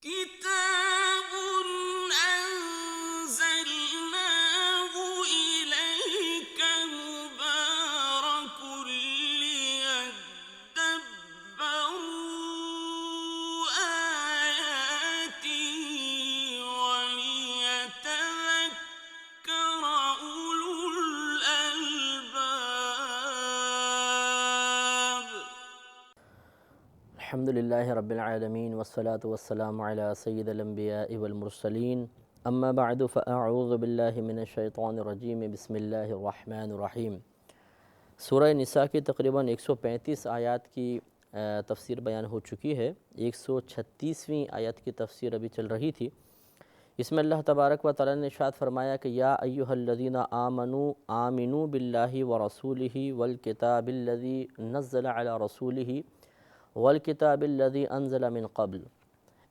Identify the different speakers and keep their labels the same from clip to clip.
Speaker 1: كتاب أنزلناه إليك مبارك ليدبروا آياته وليتذكر أولو الألباب.
Speaker 2: الحمد للہ رب العالمین والصلاة والسلام علی سید الانبیاء والمرسلین اما بعد فاعوذ باللہ من الشیطان الرجیم بسم اللہ الرحمن الرحیم۔ سورہ نساء کی تقریباً 135 آیات کی تفسیر بیان ہو چکی ہے۔ 136ویں آیت کی تفسیر ابھی چل رہی تھی۔ اس میں اللہ تبارک و تعالی نے ارشاد فرمایا کہ یا ایہا الذین آمنوا آمنوا باللہ ورسولہ والکتاب الذی نزل علی رسولہ والکتاب الذی انزل من قبل۔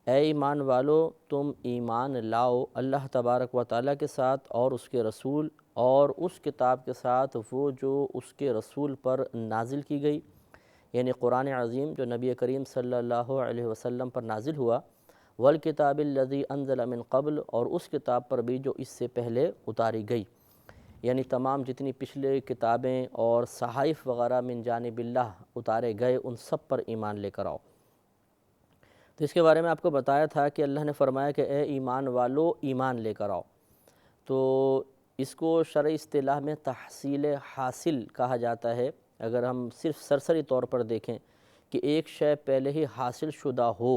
Speaker 2: اے ایمان والو، تم ایمان لاؤ اللہ تبارک و تعالیٰ کے ساتھ اور اس کے رسول اور اس کتاب کے ساتھ وہ جو اس کے رسول پر نازل کی گئی، یعنی قرآن عظیم جو نبی کریم صلی اللہ علیہ وسلم پر نازل ہوا، والکتاب الذی انزل من قبل، اور اس کتاب پر بھی جو اس سے پہلے اتاری گئی، یعنی تمام جتنی پچھلے کتابیں اور صحائف وغیرہ من جانب اللہ اتارے گئے ان سب پر ایمان لے کر آؤ۔ تو اس کے بارے میں آپ کو بتایا تھا کہ اللہ نے فرمایا کہ اے ایمان والو ایمان لے کر آؤ، تو اس کو شرعی اصطلاح میں تحصیل حاصل کہا جاتا ہے۔ اگر ہم صرف سرسری طور پر دیکھیں کہ ایک شے پہلے ہی حاصل شدہ ہو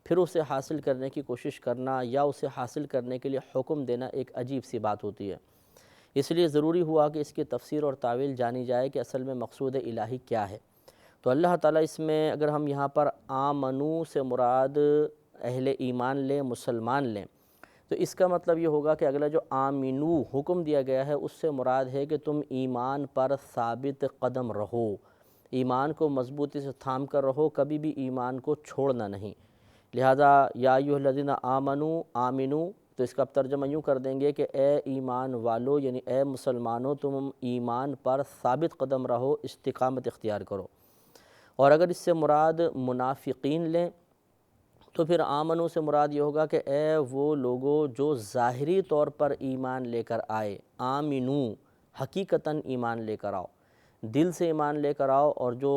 Speaker 2: پھر اسے حاصل کرنے کی کوشش کرنا یا اسے حاصل کرنے کے لیے حکم دینا ایک عجیب سی بات ہوتی ہے۔ اس لیے ضروری ہوا کہ اس کی تفسیر اور تعویل جانی جائے کہ اصل میں مقصود الہی کیا ہے۔ تو اللہ تعالیٰ اس میں اگر ہم یہاں پر آمنو سے مراد اہل ایمان لیں، مسلمان لیں، تو اس کا مطلب یہ ہوگا کہ اگلا جو آمنو حکم دیا گیا ہے اس سے مراد ہے کہ تم ایمان پر ثابت قدم رہو، ایمان کو مضبوطی سے تھام کر رہو، کبھی بھی ایمان کو چھوڑنا نہیں۔ لہذا یا ایھا الذین آمنوا آمنو، تو اس کا ترجمہ یوں کر دیں گے کہ اے ایمان والو، یعنی اے مسلمانوں تم ایمان پر ثابت قدم رہو، استقامت اختیار کرو۔ اور اگر اس سے مراد منافقین لیں تو پھر آمنو سے مراد یہ ہوگا کہ اے وہ لوگوں جو ظاہری طور پر ایمان لے کر آئے، آمنو حقیقتاً ایمان لے کر آؤ، دل سے ایمان لے کر آؤ، اور جو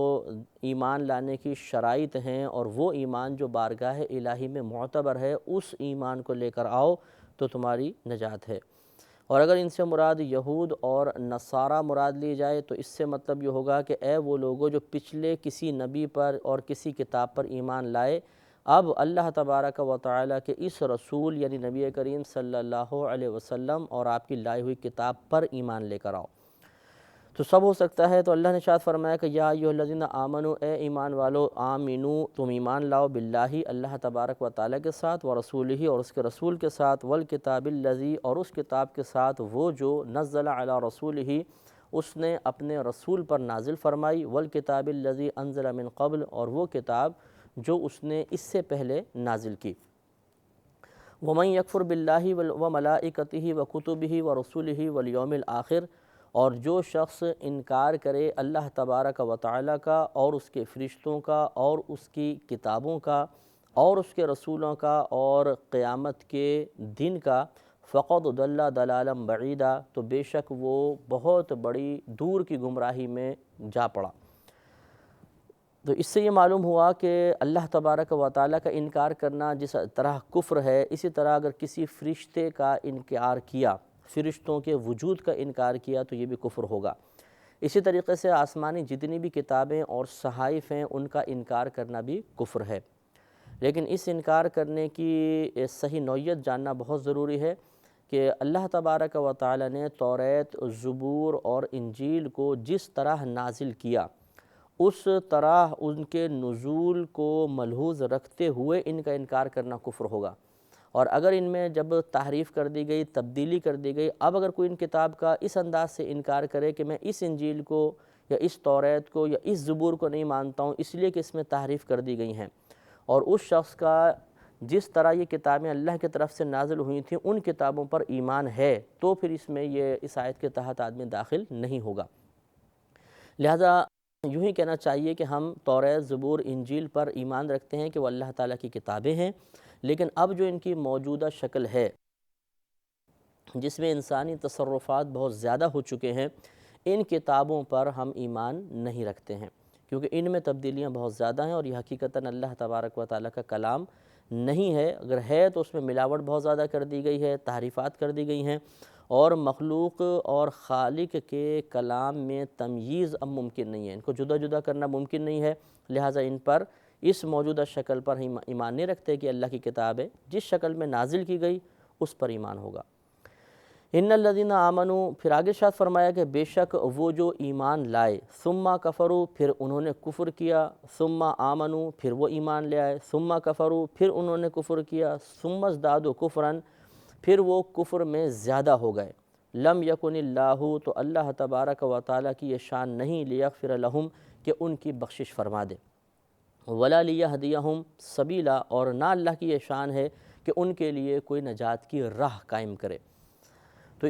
Speaker 2: ایمان لانے کی شرائط ہیں اور وہ ایمان جو بارگاہ الہی میں معتبر ہے اس ایمان کو لے کر آؤ تو تمہاری نجات ہے۔ اور اگر ان سے مراد یہود اور نصارہ مراد لی جائے تو اس سے مطلب یہ ہوگا کہ اے وہ لوگوں جو پچھلے کسی نبی پر اور کسی کتاب پر ایمان لائے، اب اللہ تبارک و تعالیٰ کے اس رسول یعنی نبی کریم صلی اللہ علیہ وسلم اور آپ کی لائی ہوئی کتاب پر ایمان لے کر آؤ۔ تو سب ہو سکتا ہے، تو اللہ نے ارشاد فرمایا کہ یا ایھا الذین آمنوا، اے ایمان والو، آمنو تم ایمان لاؤ باللہ اللہ تبارک و تعالیٰ کے ساتھ، ورسولہ اور اس کے رسول کے ساتھ، والکتاب الذی اور اس کتاب کے ساتھ وہ جو نزل علی رسولہ اس نے اپنے رسول پر نازل فرمائی، والکتاب الذی انزل من قبل اور وہ کتاب جو اس نے اس سے پہلے نازل کی۔ ومن یکفر باللہ وملائکتہ وکتبہ ورسلہ والیوم الآخر، اور جو شخص انکار کرے اللہ تبارک و تعالیٰ کا اور اس کے فرشتوں کا اور اس کی کتابوں کا اور اس کے رسولوں کا اور قیامت کے دن کا، فقد ضل ضلالا بعیدا، تو بے شک وہ بہت بڑی دور کی گمراہی میں جا پڑا۔ تو اس سے یہ معلوم ہوا کہ اللہ تبارک و تعالیٰ کا انکار کرنا جس طرح کفر ہے، اسی طرح اگر کسی فرشتے کا انکار کیا، فرشتوں کے وجود کا انکار کیا تو یہ بھی کفر ہوگا۔ اسی طریقے سے آسمانی جتنی بھی کتابیں اور صحائف ہیں ان کا انکار کرنا بھی کفر ہے۔ لیکن اس انکار کرنے کی صحیح نوعیت جاننا بہت ضروری ہے کہ اللہ تبارک و تعالیٰ نے توریت، زبور اور انجیل کو جس طرح نازل کیا اس طرح ان کے نزول کو ملحوظ رکھتے ہوئے ان کا انکار کرنا کفر ہوگا۔ اور اگر ان میں جب تحریف کر دی گئی، تبدیلی کر دی گئی، اب اگر کوئی ان کتاب کا اس انداز سے انکار کرے کہ میں اس انجیل کو یا اس توریت کو یا اس زبور کو نہیں مانتا ہوں اس لیے کہ اس میں تحریف کر دی گئی ہیں، اور اس شخص کا جس طرح یہ کتابیں اللہ کی طرف سے نازل ہوئی تھیں ان کتابوں پر ایمان ہے، تو پھر اس میں یہ اس آیت کے تحت آدمی داخل نہیں ہوگا۔ لہذا یوں ہی کہنا چاہیے کہ ہم توریت، زبور، انجیل پر ایمان رکھتے ہیں کہ وہ اللہ تعالیٰ کی کتابیں ہیں، لیکن اب جو ان کی موجودہ شکل ہے جس میں انسانی تصرفات بہت زیادہ ہو چکے ہیں، ان کتابوں پر ہم ایمان نہیں رکھتے ہیں، کیونکہ ان میں تبدیلیاں بہت زیادہ ہیں اور یہ حقیقتاً اللہ تبارک و تعالیٰ کا کلام نہیں ہے۔ اگر ہے تو اس میں ملاوٹ بہت زیادہ کر دی گئی ہے، تحریفات کر دی گئی ہیں، اور مخلوق اور خالق کے کلام میں تمییز اب ممکن نہیں ہے، ان کو جدا جدا کرنا ممکن نہیں ہے، لہٰذا ان پر اس موجودہ شکل پر ہم ایمان نہیں رکھتے کہ اللہ کی کتاب ہے، جس شکل میں نازل کی گئی اس پر ایمان ہوگا۔ ان الذین آمنوا، پھر آگے ارشاد فرمایا کہ بے شک وہ جو ایمان لائے، ثم کفروا، پھر انہوں نے کفر کیا، ثم آمنوا، پھر وہ ایمان لے آئے، ثم کفروا، پھر انہوں نے کفر کیا، ثم ازدادوا کفرا، پھر وہ کفر میں زیادہ ہو گئے، لم یکن اللہ، تو اللہ تبارک و تعالیٰ کی یہ شان نہیں لیغفر لہم کہ ان کی بخشش فرما دے، ولا لیہدیہم سبیلا، اور نہ اللہ کی یہ شان ہے کہ ان کے لیے کوئی نجات کی راہ قائم کرے۔ تو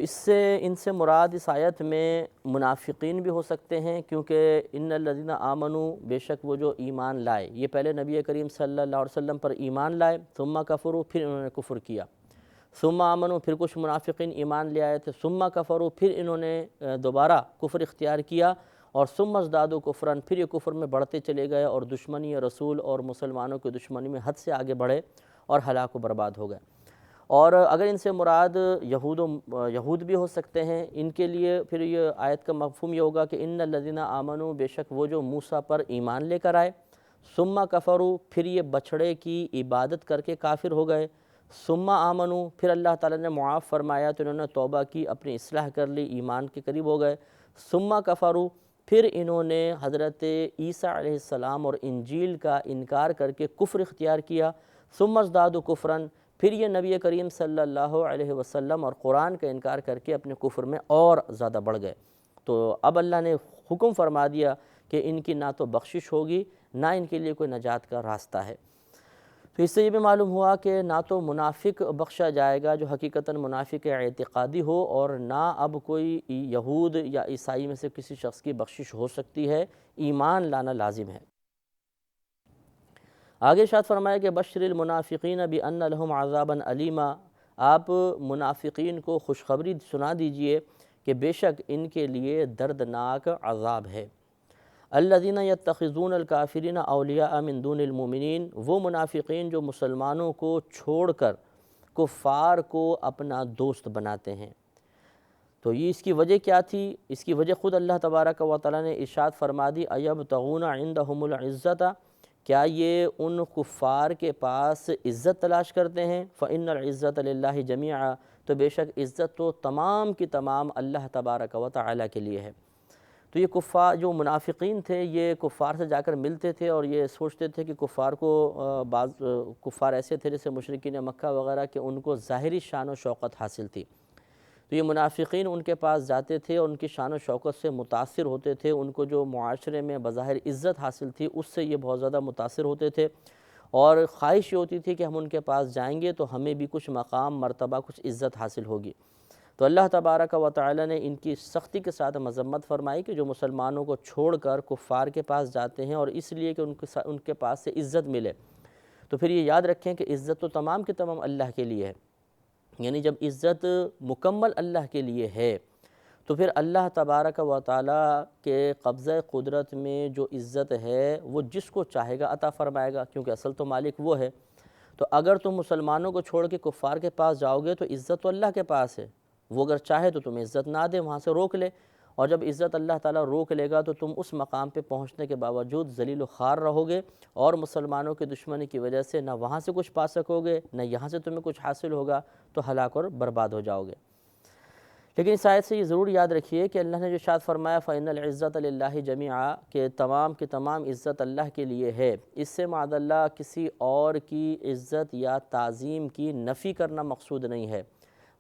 Speaker 2: ان سے مراد اس آیت میں منافقین بھی ہو سکتے ہیں، کیونکہ ان الذین آمنوا، بے شک وہ جو ایمان لائے، یہ پہلے نبی کریم صلی اللہ علیہ وسلم پر ایمان لائے، ثم کفروا، پھر انہوں نے کفر کیا، ثم آمنوا، پھر کچھ منافقین ایمان لے آئے تھے، ثم کفروا، پھر انہوں نے دوبارہ کفر اختیار کیا، اور ثم ازدادوا کفرا، پھر یہ کفر میں بڑھتے چلے گئے اور دشمنی رسول اور مسلمانوں کی دشمنی میں حد سے آگے بڑھے اور ہلاک و برباد ہو گئے۔ اور اگر ان سے مراد یہود بھی ہو سکتے ہیں، ان کے لیے پھر یہ آیت کا مفہوم یہ ہوگا کہ ان الذین آمنوا، بے شک وہ جو موسیٰ پر ایمان لے کر آئے، ثم کفروا، پھر یہ بچھڑے کی عبادت کر کے کافر ہو گئے، ثم آمنوا، پھر اللہ تعالیٰ نے معاف فرمایا تو انہوں نے توبہ کی، اپنی اصلاح کر لی، ایمان کے قریب ہو گئے، ثم کفروا، پھر انہوں نے حضرت عیسیٰ علیہ السلام اور انجیل کا انکار کر کے کفر اختیار کیا، ثم ازدادوا کفرا، پھر یہ نبی کریم صلی اللہ علیہ وسلم اور قرآن کا انکار کر کے اپنے کفر میں اور زیادہ بڑھ گئے۔ تو اب اللہ نے حکم فرما دیا کہ ان کی نہ تو بخشش ہوگی، نہ ان کے لیے کوئی نجات کا راستہ ہے۔ تو اس سے یہ بھی معلوم ہوا کہ نہ تو منافق بخشا جائے گا جو حقیقتاً منافق اعتقادی ہو، اور نہ اب کوئی یہود یا عیسائی میں سے کسی شخص کی بخشش ہو سکتی ہے، ایمان لانا لازم ہے۔ آگے ارشاد فرمایا کہ بشر المنافقین بان لہم عذابا علیما، آپ منافقین کو خوشخبری سنا دیجئے کہ بے شک ان کے لیے دردناک عذاب ہے۔ الذین یتخذون الکافرین اولیاء من دون المؤمنین، وہ منافقین جو مسلمانوں کو چھوڑ کر کفار کو اپنا دوست بناتے ہیں۔ تو یہ اس کی وجہ کیا تھی؟ اس کی وجہ خود اللہ تبارک و تعالیٰ نے ارشاد فرما دی، ایبتغون عندہم العزۃ، کیا یہ ان کفار کے پاس عزت تلاش کرتے ہیں؟ فإن العزۃ للہ جمیعا، تو بے شک عزت تو تمام کی تمام اللہ تبارک و تعالیٰ کے لیے ہے۔ تو یہ کفار جو منافقین تھے، یہ کفار سے جا کر ملتے تھے اور یہ سوچتے تھے کہ کفار کو بعض کفار ایسے تھے جیسے مشرکین مکہ وغیرہ کہ ان کو ظاہری شان و شوکت حاصل تھی، تو یہ منافقین ان کے پاس جاتے تھے اور ان کی شان و شوکت سے متاثر ہوتے تھے، ان کو جو معاشرے میں بظاہر عزت حاصل تھی اس سے یہ بہت زیادہ متاثر ہوتے تھے، اور خواہش یہ ہوتی تھی کہ ہم ان کے پاس جائیں گے تو ہمیں بھی کچھ مقام مرتبہ کچھ عزت حاصل ہوگی۔ تو اللہ تبارک و تعالیٰ نے ان کی سختی کے ساتھ مذمت فرمائی کہ جو مسلمانوں کو چھوڑ کر کفار کے پاس جاتے ہیں اور اس لیے کہ ان کے پاس سے عزت ملے، تو پھر یہ یاد رکھیں کہ عزت تو تمام کے تمام اللہ کے لیے ہے، یعنی جب عزت مکمل اللہ کے لیے ہے تو پھر اللہ تبارک و تعالیٰ کے قبضہ قدرت میں جو عزت ہے وہ جس کو چاہے گا عطا فرمائے گا، کیونکہ اصل تو مالک وہ ہے۔ تو اگر تم مسلمانوں کو چھوڑ کے کفار کے پاس جاؤ گے تو عزت تو اللہ کے پاس ہے، وہ اگر چاہے تو تمہیں عزت نہ دے، وہاں سے روک لے، اور جب عزت اللہ تعالیٰ روک لے گا تو تم اس مقام پہ پہنچنے کے باوجود ذلیل و خوار رہو گے، اور مسلمانوں کی دشمنی کی وجہ سے نہ وہاں سے کچھ پا سکو گے، نہ یہاں سے تمہیں کچھ حاصل ہوگا، تو ہلاک اور برباد ہو جاؤ گے۔ لیکن اس آیت سے یہ ضرور یاد رکھیے کہ اللہ نے جو ارشاد فرمایا فَإِنَّ الْعِزَّةَ لِلَّهِ جَمِيعًا، کہ تمام کی تمام عزت اللہ کے لیے ہے، اس سے معاذ اللہ کسی اور کی عزت یا تعظیم کی نفی کرنا مقصود نہیں ہے،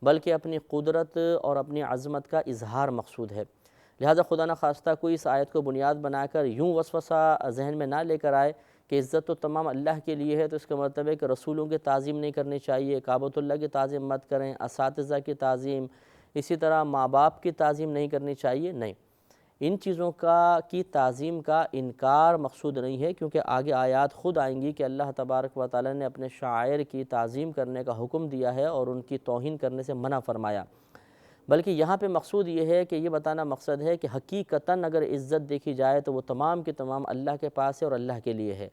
Speaker 2: بلکہ اپنی قدرت اور اپنی عظمت کا اظہار مقصود ہے۔ لہذا خدا نخواستہ کوئی اس آیت کو بنیاد بنا کر یوں وسوسہ ذہن میں نہ لے کر آئے کہ عزت تو تمام اللہ کے لیے ہے، تو اس کا مطلب ہے کہ رسولوں کی تعظیم نہیں کرنی چاہیے، کعبۃ اللہ کی تعظیم مت کریں، اساتذہ کی تعظیم، اسی طرح ماں باپ کی تعظیم نہیں کرنی چاہیے، نہیں۔ ان چیزوں کی تعظیم کا انکار مقصود نہیں ہے، کیونکہ آگے آیات خود آئیں گی کہ اللہ تبارک و تعالیٰ نے اپنے شاعر کی تعظیم کرنے کا حکم دیا ہے اور ان کی توہین کرنے سے منع فرمایا، بلکہ یہاں پہ مقصود یہ ہے کہ یہ بتانا مقصد ہے کہ حقیقتاً اگر عزت دیکھی جائے تو وہ تمام کی تمام اللہ کے پاس ہے اور اللہ کے لیے ہے،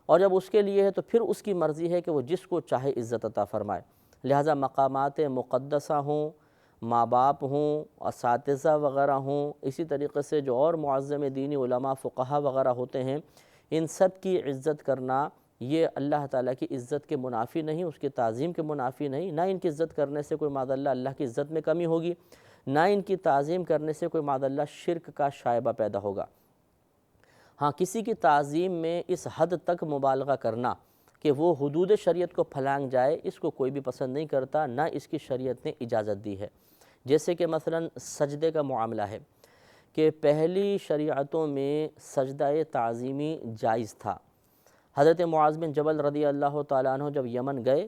Speaker 2: اور جب اس کے لیے ہے تو پھر اس کی مرضی ہے کہ وہ جس کو چاہے عزت عطا فرمائے۔ لہٰذا مقامات مقدسہ ہوں، ماں باپ ہوں، اساتذہ وغیرہ ہوں، اسی طریقے سے جو اور معظم دینی علماء فقہا وغیرہ ہوتے ہیں، ان سب کی عزت کرنا یہ اللہ تعالیٰ کی عزت کے منافی نہیں، اس کی تعظیم کے منافی نہیں، نہ ان کی عزت کرنے سے کوئی معاذ اللہ کی عزت میں کمی ہوگی، نہ ان کی تعظیم کرنے سے کوئی معاذ اللہ شرک کا شائبہ پیدا ہوگا۔ ہاں، کسی کی تعظیم میں اس حد تک مبالغہ کرنا کہ وہ حدود شریعت کو پھلانگ جائے، اس کو کوئی بھی پسند نہیں کرتا، نہ اس کی شریعت نے اجازت دی ہے۔ جیسے کہ مثلا سجدے کا معاملہ ہے کہ پہلی شریعتوں میں سجدہ تعظیمی جائز تھا۔ حضرت معاذ بن جبل رضی اللہ تعالیٰ عنہ جب یمن گئے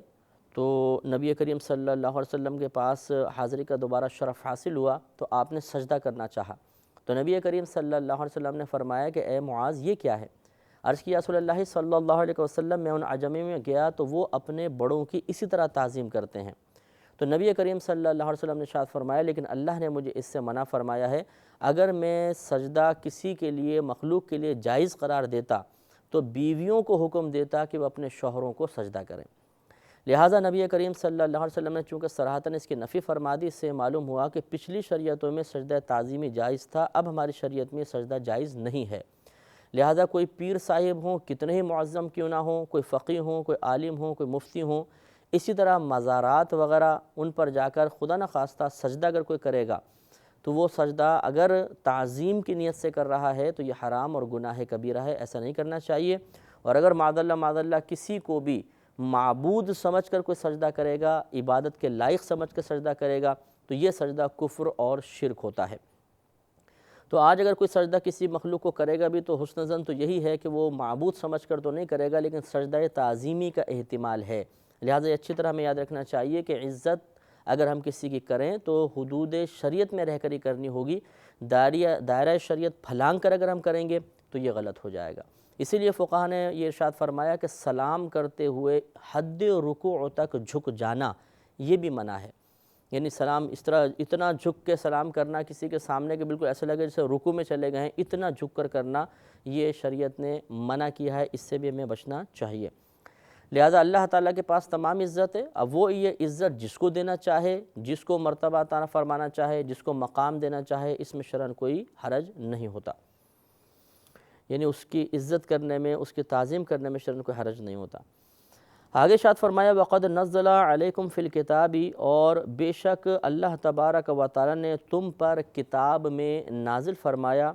Speaker 2: تو نبی کریم صلی اللہ علیہ وسلم کے پاس حاضری کا دوبارہ شرف حاصل ہوا تو آپ نے سجدہ کرنا چاہا، تو نبی کریم صلی اللہ علیہ وسلم نے فرمایا کہ اے معاذ یہ کیا ہے؟ عرض کیا رسول اللہ صلی اللہ علیہ وسلم، میں ان عجمی میں گیا تو وہ اپنے بڑوں کی اسی طرح تعظیم کرتے ہیں، تو نبی کریم صلی اللہ علیہ وسلم نے ارشاد فرمایا لیکن اللہ نے مجھے اس سے منع فرمایا ہے، اگر میں سجدہ کسی کے لیے مخلوق کے لیے جائز قرار دیتا تو بیویوں کو حکم دیتا کہ وہ اپنے شوہروں کو سجدہ کریں۔ لہٰذا نبی کریم صلی اللہ علیہ وسلم نے چونکہ صراحتاً اس کی نفی فرما دی، اس سے معلوم ہوا کہ پچھلی شریعتوں میں سجدہ تعظیمی جائز تھا، اب ہماری شریعت میں سجدہ جائز نہیں ہے۔ لہٰذا کوئی پیر صاحب ہوں، کتنے ہی معظم کیوں نہ ہوں، کوئی فقیہ ہوں، کوئی عالم ہوں، کوئی مفتی ہوں، اسی طرح مزارات وغیرہ ان پر جا کر خدا نخواستہ سجدہ اگر کوئی کرے گا تو وہ سجدہ اگر تعظیم کی نیت سے کر رہا ہے تو یہ حرام اور گناہ کبیرہ ہے، ایسا نہیں کرنا چاہیے۔ اور اگر معاذ اللہ کسی کو بھی معبود سمجھ کر کوئی سجدہ کرے گا، عبادت کے لائق سمجھ کر سجدہ کرے گا تو یہ سجدہ کفر اور شرک ہوتا ہے۔ تو آج اگر کوئی سجدہ کسی مخلوق کو کرے گا بھی تو حسن ظن تو یہی ہے کہ وہ معبود سمجھ کر تو نہیں کرے گا، لیکن سجدہ تعظیمی کا احتمال ہے۔ لہٰذا یہ اچھی طرح ہمیں یاد رکھنا چاہیے کہ عزت اگر ہم کسی کی کریں تو حدود شریعت میں رہ کر ہی کرنی ہوگی، دائرہ شریعت پھلانگ کر اگر ہم کریں گے تو یہ غلط ہو جائے گا۔ اسی لیے فقہا نے یہ ارشاد فرمایا کہ سلام کرتے ہوئے حد رکوع تک جھک جانا یہ بھی منع ہے، یعنی سلام اس طرح اتنا جھک کے سلام کرنا کسی کے سامنے کہ بالکل ایسا لگے جیسے رکوع میں چلے گئے ہیں، اتنا جھک کر کرنا یہ شریعت نے منع کیا ہے، اس سے بھی ہمیں بچنا چاہیے۔ لہٰذا اللہ تعالیٰ کے پاس تمام عزت ہے، اب وہ یہ عزت جس کو دینا چاہے، جس کو مرتبہ عطا فرمانا چاہے، جس کو مقام دینا چاہے، اس میں شرعاً کوئی حرج نہیں ہوتا، یعنی اس کی عزت کرنے میں، اس کی تعظیم کرنے میں شرعاً کوئی حرج نہیں ہوتا۔ آگے ارشاد فرمایا وَقَدْ نَزَّلَ عَلَيْكُمْ فِي الْكِتَابِ، اور بے شک اللہ تبارک و تعالیٰ نے تم پر کتاب میں نازل فرمایا،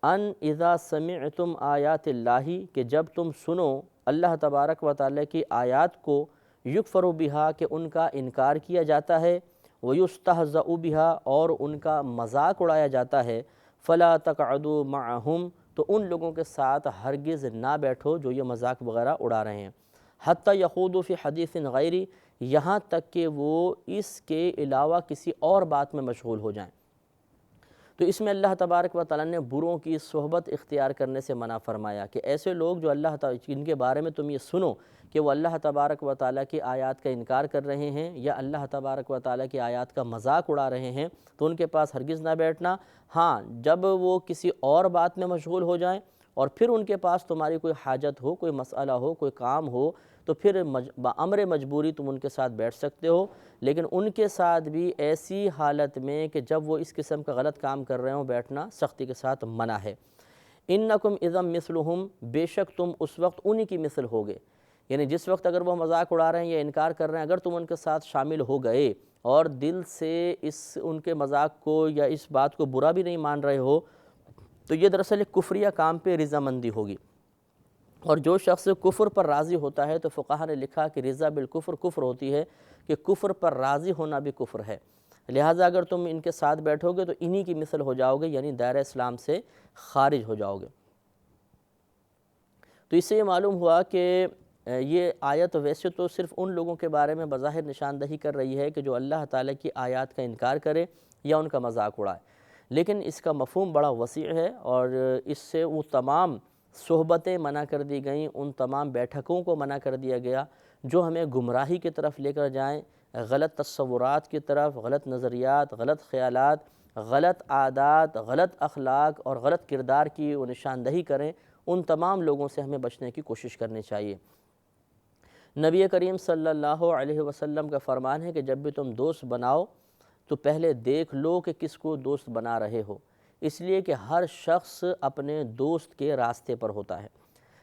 Speaker 2: ان اذا سمعتم آیات اللہ، کہ جب تم سنو اللہ تبارک و تعالیٰ کی آیات کو، یکفر بہا، کہ ان کا انکار کیا جاتا ہے، ویستہزأ بہا، اور ان کا مذاق اڑایا جاتا ہے، فلا تقعدوا معہم، تو ان لوگوں کے ساتھ ہرگز نہ بیٹھو جو یہ مذاق وغیرہ اڑا رہے ہیں، حتی یخوضوا فی حدیث غیری، یہاں تک کہ وہ اس کے علاوہ کسی اور بات میں مشغول ہو جائیں۔ تو اس میں اللہ تبارک و تعالیٰ نے بروں کی صحبت اختیار کرنے سے منع فرمایا کہ ایسے لوگ جو اللہ تعالیٰ جن کے بارے میں تم یہ سنو کہ وہ اللہ تبارک و تعالیٰ کی آیات کا انکار کر رہے ہیں یا اللہ تبارک و تعالیٰ کی آیات کا مذاق اڑا رہے ہیں، تو ان کے پاس ہرگز نہ بیٹھنا۔ ہاں، جب وہ کسی اور بات میں مشغول ہو جائیں اور پھر ان کے پاس تمہاری کوئی حاجت ہو، کوئی مسئلہ ہو، کوئی کام ہو، تو پھر بامر مجبوری تم ان کے ساتھ بیٹھ سکتے ہو، لیکن ان کے ساتھ بھی ایسی حالت میں کہ جب وہ اس قسم کا غلط کام کر رہے ہوں بیٹھنا سختی کے ساتھ منع ہے۔ انکم اذا مثلہم، بے شک تم اس وقت انہی کی مثل ہوگے، یعنی جس وقت اگر وہ مذاق اڑا رہے ہیں یا انکار کر رہے ہیں، اگر تم ان کے ساتھ شامل ہو گئے اور دل سے ان کے مذاق کو یا اس بات کو برا بھی نہیں مان رہے ہو، تو یہ دراصل ایک کفریہ کام پہ رضامندی ہوگی۔ اور جو شخص کفر پر راضی ہوتا ہے تو فقہا نے لکھا کہ رضا بالکفر کفر ہوتی ہے، کہ کفر پر راضی ہونا بھی کفر ہے، لہٰذا اگر تم ان کے ساتھ بیٹھو گے تو انہی کی مثل ہو جاؤ گے، یعنی دائرہ اسلام سے خارج ہو جاؤ گے۔ تو اس سے یہ معلوم ہوا کہ یہ آیت ویسے تو صرف ان لوگوں کے بارے میں بظاہر نشاندہی کر رہی ہے کہ جو اللہ تعالیٰ کی آیات کا انکار کرے یا ان کا مذاق اڑائے، لیکن اس کا مفہوم بڑا وسیع ہے، اور اس سے وہ تمام صحبتیں منع کر دی گئیں، ان تمام بیٹھکوں کو منع کر دیا گیا جو ہمیں گمراہی کی طرف لے کر جائیں، غلط تصورات کی طرف، غلط نظریات، غلط خیالات، غلط عادات، غلط اخلاق اور غلط کردار کی وہ نشاندہی کریں۔ ان تمام لوگوں سے ہمیں بچنے کی کوشش کرنی چاہیے۔ نبی کریم صلی اللہ علیہ وسلم کا فرمان ہے کہ جب بھی تم دوست بناؤ تو پہلے دیکھ لو کہ کس کو دوست بنا رہے ہو، اس لیے کہ ہر شخص اپنے دوست کے راستے پر ہوتا ہے،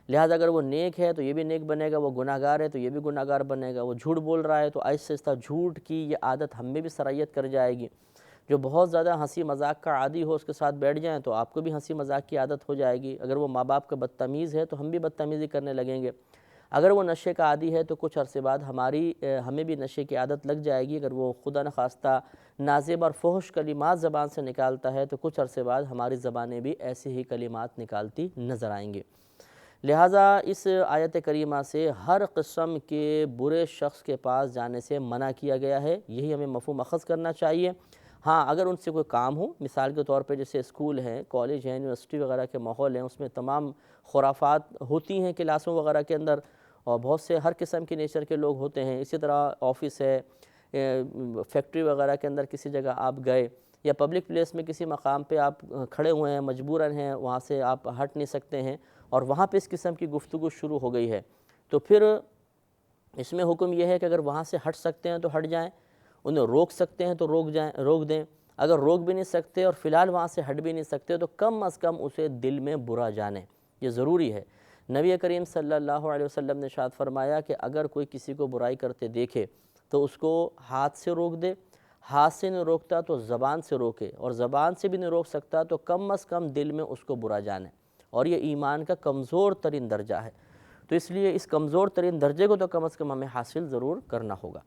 Speaker 2: لہذا اگر وہ نیک ہے تو یہ بھی نیک بنے گا، وہ گناہ گار ہے تو یہ بھی گناہ گار بنے گا، وہ جھوٹ بول رہا ہے تو آہستہ آہستہ جھوٹ کی یہ عادت ہم میں بھی سرایت کر جائے گی۔ جو بہت زیادہ ہنسی مذاق کا عادی ہو اس کے ساتھ بیٹھ جائیں تو آپ کو بھی ہنسی مذاق کی عادت ہو جائے گی۔ اگر وہ ماں باپ کا بدتمیز ہے تو ہم بھی بدتمیزی کرنے لگیں گے۔ اگر وہ نشے کا عادی ہے تو کچھ عرصے بعد ہمیں بھی نشے کی عادت لگ جائے گی۔ اگر وہ خدا نخواستہ نازیب اور فحش کلمات زبان سے نکالتا ہے تو کچھ عرصے بعد ہماری زبانیں بھی ایسے ہی کلمات نکالتی نظر آئیں گی۔ لہٰذا اس آیت کریمہ سے ہر قسم کے برے شخص کے پاس جانے سے منع کیا گیا ہے، یہی ہمیں مفہوم اخذ کرنا چاہیے۔ ہاں اگر ان سے کوئی کام ہو، مثال کے طور پہ جیسے اسکول ہیں، کالج ہیں، یونیورسٹی وغیرہ کے ماحول ہیں، اس میں تمام خرافات ہوتی ہیں کلاسوں وغیرہ کے اندر، اور بہت سے ہر قسم کے نیچر کے لوگ ہوتے ہیں۔ اسی طرح آفس ہے، فیکٹری وغیرہ کے اندر کسی جگہ آپ گئے، یا پبلک پلیس میں کسی مقام پہ آپ کھڑے ہوئے ہیں، مجبوراً ہیں، وہاں سے آپ ہٹ نہیں سکتے ہیں، اور وہاں پہ اس قسم کی گفتگو شروع ہو گئی ہے، تو پھر اس میں حکم یہ ہے کہ اگر وہاں سے ہٹ سکتے ہیں تو ہٹ جائیں، انہیں روک سکتے ہیں تو روک دیں۔ اگر روک بھی نہیں سکتے اور فی الحال وہاں سے ہٹ بھی نہیں سکتے تو کم از کم اسے دل میں برا جانیں، یہ ضروری ہے۔ نبی کریم صلی اللہ علیہ وسلم نے ارشاد فرمایا کہ اگر کوئی کسی کو برائی کرتے دیکھے تو اس کو ہاتھ سے روک دے، ہاتھ سے نہیں روکتا تو زبان سے روکے، اور زبان سے بھی نہیں روک سکتا تو کم از کم دل میں اس کو برا جانے، اور یہ ایمان کا کمزور ترین درجہ ہے۔ تو اس لیے اس کمزور ترین درجے کو تو کم از کم ہمیں حاصل ضرور کرنا ہوگا۔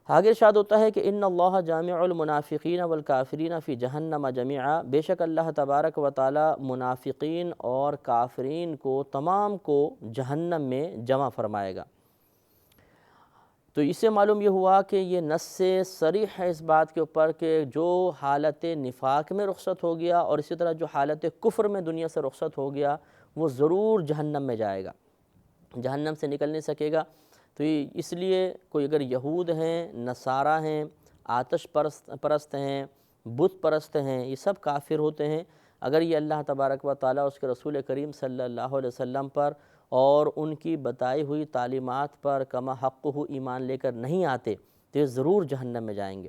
Speaker 2: آگے ارشاد ہوتا ہے کہ ان اللہ جامع المنافقین والکافرین فی جہنم جمیعا، بے شک اللہ تبارک و تعالی منافقین اور کافرین کو تمام کو جہنم میں جمع فرمائے گا۔ تو اس سے معلوم یہ ہوا کہ یہ نص سے صریح ہے اس بات کے اوپر کہ جو حالت نفاق میں رخصت ہو گیا اور اسی طرح جو حالت کفر میں دنیا سے رخصت ہو گیا وہ ضرور جہنم میں جائے گا، جہنم سے نکل نہیں سکے گا۔ تو اس لیے کوئی اگر یہود ہیں، نصارہ ہیں، آتش پرست ہیں، بت پرست ہیں، یہ سب کافر ہوتے ہیں۔ اگر یہ اللہ تبارک و تعالیٰ اس کے رسول کریم صلی اللہ علیہ وسلم پر اور ان کی بتائی ہوئی تعلیمات پر کما حقہ ایمان لے کر نہیں آتے تو یہ ضرور جہنم میں جائیں گے۔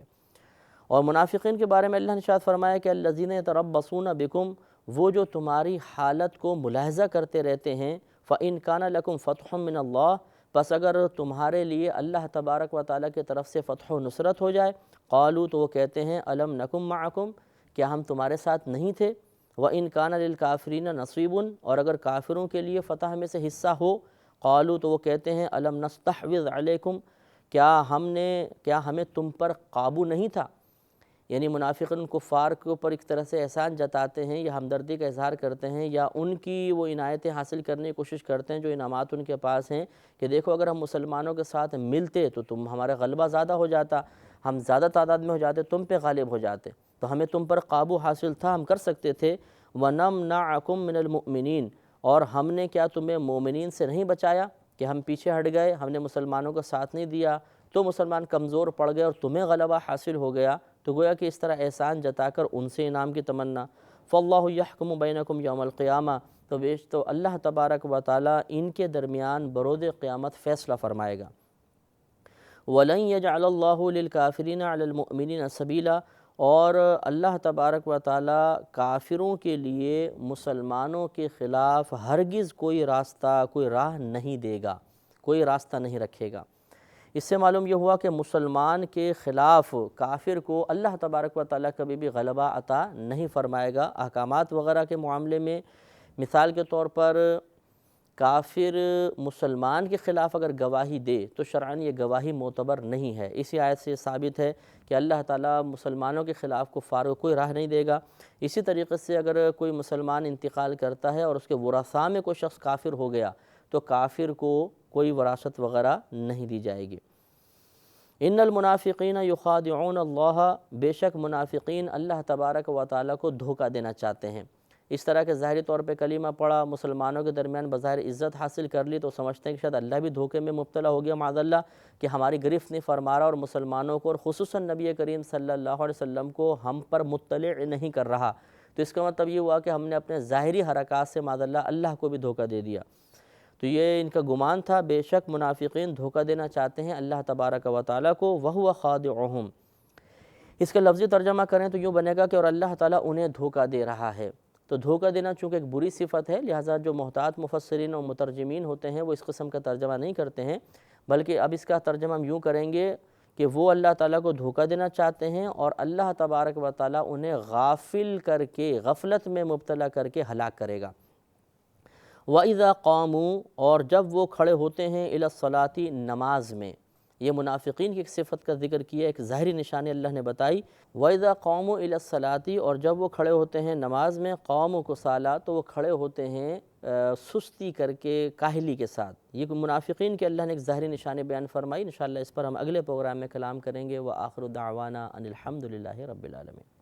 Speaker 2: اور منافقین کے بارے میں اللہ نے ارشاد فرمایا کہ الذین یتربصون بکم، وہ جو تمہاری حالت کو ملاحظہ کرتے رہتے ہیں، فإن کان لکم فتح من اللہ، پس اگر تمہارے لیے اللہ تبارک و تعالیٰ کی طرف سے فتح و نصرت ہو جائے، قالوا تو وہ کہتے ہیں الم نکم معکم، کیا ہم تمہارے ساتھ نہیں تھے، وإن کان للکافرین نصیب، اور اگر کافروں کے لیے فتح میں سے حصہ ہو، قالوا تو وہ کہتے ہیں الم نستحوذ علیکم، کیا ہمیں تم پر قابو نہیں تھا۔ یعنی منافقین کفار کے اوپر ایک طرح سے احسان جتاتے ہیں یا ہمدردی کا اظہار کرتے ہیں یا ان کی وہ عنایتیں حاصل کرنے کی کوشش کرتے ہیں جو انعامات ان کے پاس ہیں، کہ دیکھو اگر ہم مسلمانوں کے ساتھ ملتے تو تم ہمارا غلبہ زیادہ ہو جاتا، ہم زیادہ تعداد میں ہو جاتے، تم پہ غالب ہو جاتے، تو ہمیں تم پر قابو حاصل تھا، ہم کر سکتے تھے۔ وَنَمْنَعَكُمْ مِنَ الْمُؤْمِنِينَ، اور ہم نے کیا تمہیں مومنین سے نہیں بچایا کہ ہم پیچھے ہٹ گئے، ہم نے مسلمانوں کا ساتھ نہیں دیا تو مسلمان کمزور پڑ گئے اور تمہیں غلبہ حاصل ہو گیا، تو گویا کہ اس طرح احسان جتا کر ان سے انعام کی تمنا۔ فَاللَّهُ يَحْكُمُ بَيْنَكُمْ يَوْمَ الْقِيَامَةِ، تو اللہ تبارک و تعالیٰ ان کے درمیان برود قیامت فیصلہ فرمائے گا۔ وَلَن يَجْعَلَ اللَّهُ لِلْكَافِرِينَ عَلَى الْمُؤْمِنِينَ سَبِيلًا، اور اللہ تبارک و تعالیٰ کافروں کے لیے مسلمانوں کے خلاف ہرگز کوئی راستہ، کوئی راہ نہیں دے گا، کوئی راستہ نہیں رکھے گا۔ اس سے معلوم یہ ہوا کہ مسلمان کے خلاف کافر کو اللہ تبارک و تعالیٰ کبھی بھی غلبہ عطا نہیں فرمائے گا۔ احکامات وغیرہ کے معاملے میں مثال کے طور پر کافر مسلمان کے خلاف اگر گواہی دے تو شرعاً یہ گواہی معتبر نہیں ہے۔ اسی آیت سے ثابت ہے کہ اللہ تعالیٰ مسلمانوں کے خلاف کفار کو کوئی راہ نہیں دے گا۔ اسی طریقے سے اگر کوئی مسلمان انتقال کرتا ہے اور اس کے ورثاء میں کوئی شخص کافر ہو گیا تو کافر کو کوئی وراثت وغیرہ نہیں دی جائے گی۔ ان المنافقین یخادعون اللہ، بے شک منافقین اللہ تبارک و تعالیٰ کو دھوکہ دینا چاہتے ہیں۔ اس طرح کے ظاہری طور پہ کلمہ پڑھا، مسلمانوں کے درمیان بظاہر عزت حاصل کر لی، تو سمجھتے ہیں کہ شاید اللہ بھی دھوکے میں مبتلا ہو گیا معاذ اللہ، کہ ہماری گرفت نہیں فرما رہا اور مسلمانوں کو اور خصوصاً نبی کریم صلی اللہ علیہ وسلم کو ہم پر مطلع نہیں کر رہا۔ تو اس کا مطلب یہ ہوا کہ ہم نے اپنے ظاہری حرکات سے معاذ اللہ کو بھی دھوکہ دے دیا۔ تو یہ ان کا گمان تھا، بے شک منافقین دھوکہ دینا چاہتے ہیں اللہ تبارک و تعالیٰ کو، وَهُوَ خَادِعُهُمْ۔ اس کا لفظی ترجمہ کریں تو یوں بنے گا کہ اور اللہ تعالیٰ انہیں دھوکہ دے رہا ہے۔ تو دھوکہ دینا چونکہ ایک بری صفت ہے، لہٰذا جو محتاط مفسرین و مترجمین ہوتے ہیں وہ اس قسم کا ترجمہ نہیں کرتے ہیں، بلکہ اب اس کا ترجمہ ہم یوں کریں گے کہ وہ اللہ تعالیٰ کو دھوکہ دینا چاہتے ہیں اور اللہ تبارک و تعالیٰ انہیں غافل کر کے، غفلت میں مبتلا کر کے ہلاک کرے گا۔ وَإِذَا قَامُوا، اور جب وہ کھڑے ہوتے ہیں إِلَى الصَّلَاةِ، نماز میں۔ یہ منافقین کی ایک صفت کا ذکر کیا، ایک ظاہری نشانی اللہ نے بتائی۔ وَإِذَا قَامُوا إِلَى الصَّلَاةِ، اور جب وہ کھڑے ہوتے ہیں نماز میں، قَامُوا كُسَالَىٰ، تو وہ کھڑے ہوتے ہیں سستی کر کے، کاہلی کے ساتھ۔ یہ منافقین کے اللہ نے ایک ظاہری نشانی بیان فرمائی، انشاءاللہ اس پر ہم اگلے پروگرام میں کلام کریں گے۔ وَآخِرُ دَعْوَانَا أَنِ الْحَمْدُ لِلَّهِ رَبِّ الْعَالَمِينَ۔